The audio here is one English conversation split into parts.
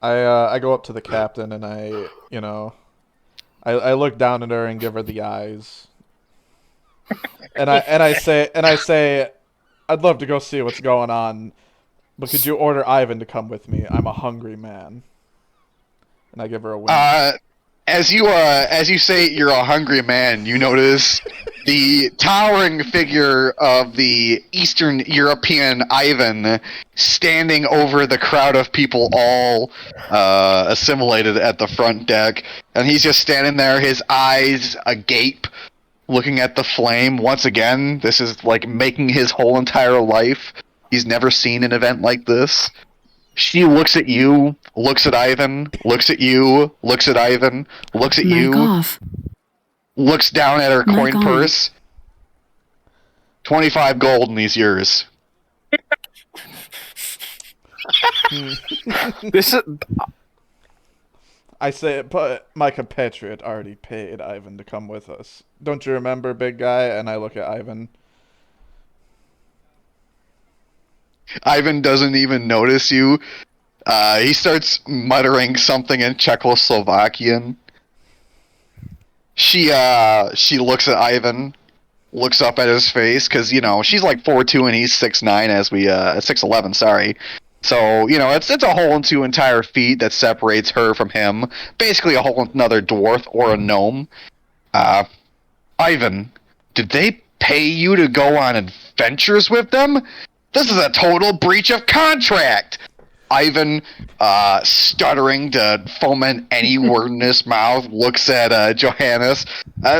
I go up to the captain and I look down at her and give her the eyes. And I say I'd love to go see what's going on, but could you order Ivan to come with me? I'm a hungry man. And I give her a wink. As you say you're a hungry man, you notice the towering figure of the Eastern European Ivan standing over the crowd of people all assimilated at the front deck, and he's just standing there, his eyes agape, looking at the flame. Once again, this is like making his whole entire life. He's never seen an event like this. She looks at you, looks at Ivan, looks at you, looks at Ivan, looks at you, off. looks down at her coin purse. 25 gold in these years. This is... I say, but my compatriot already paid Ivan to come with us. Don't you remember, big guy? And I look at Ivan. Ivan doesn't even notice you. He starts muttering something in Czechoslovakian. She looks at Ivan, looks up at his face, because, she's like 4'2" and he's 6'9", 6'11", sorry. So, it's a whole two entire feet that separates her from him. Basically a whole another dwarf or a gnome. Ivan, did they pay you to go on adventures with them? This is a total breach of contract! Ivan, stuttering to foment any word in his mouth, looks at Johannes.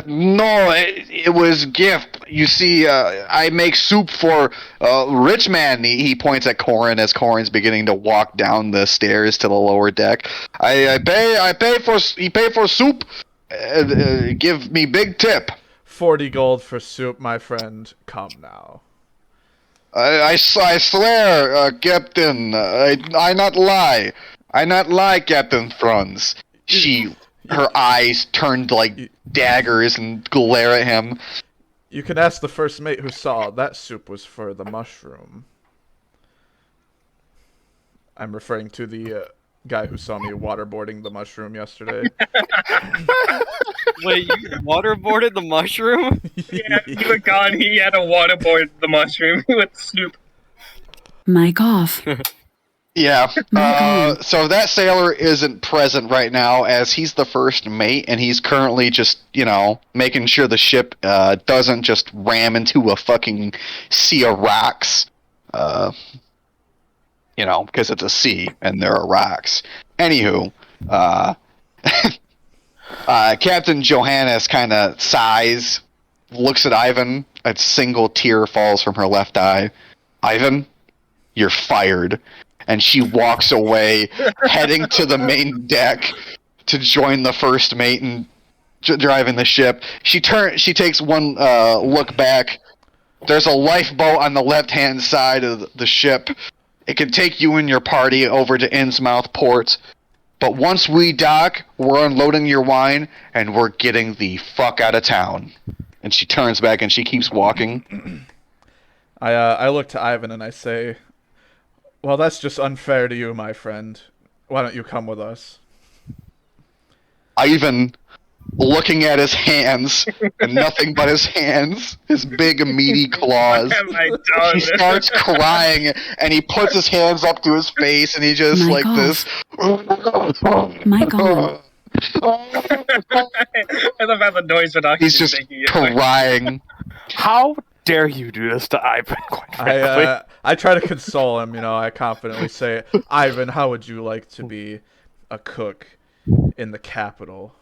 No, it was gift. You see, I make soup for rich man. He points at Corin as Corin's beginning to walk down the stairs to the lower deck. He pay for soup. Give me big tip. 40 gold for soup, my friend. Come now. I swear, Captain, I not lie. I not lie, Captain Franz. Her eyes turned like daggers and glare at him. You can ask the first mate who saw that soup was for the mushroom. I'm referring to the guy who saw me waterboarding the mushroom yesterday. Wait, you waterboarded the mushroom? Yeah, you were gone. He had to waterboard the mushroom with soup. Mic off. Yeah. So that sailor isn't present right now, as he's the first mate, and he's currently just, making sure the ship doesn't just ram into a fucking sea of rocks. Because it's a sea and there are rocks. Anywho, Captain Johannes kind of sighs, looks at Ivan. A single tear falls from her left eye. Ivan, you're fired. And she walks away, heading to the main deck to join the first mate and driving the ship. She takes one look back. There's a lifeboat on the left-hand side of the ship. It can take you and your party over to Innsmouth port. But once we dock, we're unloading your wine, and we're getting the fuck out of town. And she turns back and she keeps walking. I look to Ivan and I say, well, that's just unfair to you, my friend. Why don't you come with us? Ivan, looking at his hands, and nothing but his hands, his big meaty claws. What have I done? He starts crying, and he puts his hands up to his face, and he just My like God. this. Mic on. I love how the noise reduction He's is just making it. crying. How dare you do this to Ivan, quite frankly? I try to console him, I confidently say, Ivan, how would you like to be a cook in the capital?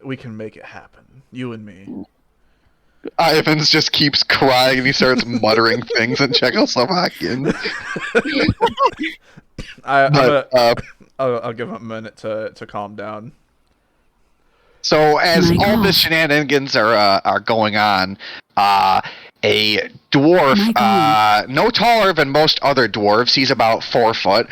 We can make it happen. You and me. Ivan's just keeps crying, and he starts muttering things in Czechoslovakian. I'll give him a minute to calm down. So as My all the God. shenanigans are going on, a dwarf, My God. no taller than most other dwarves, he's about 4 foot,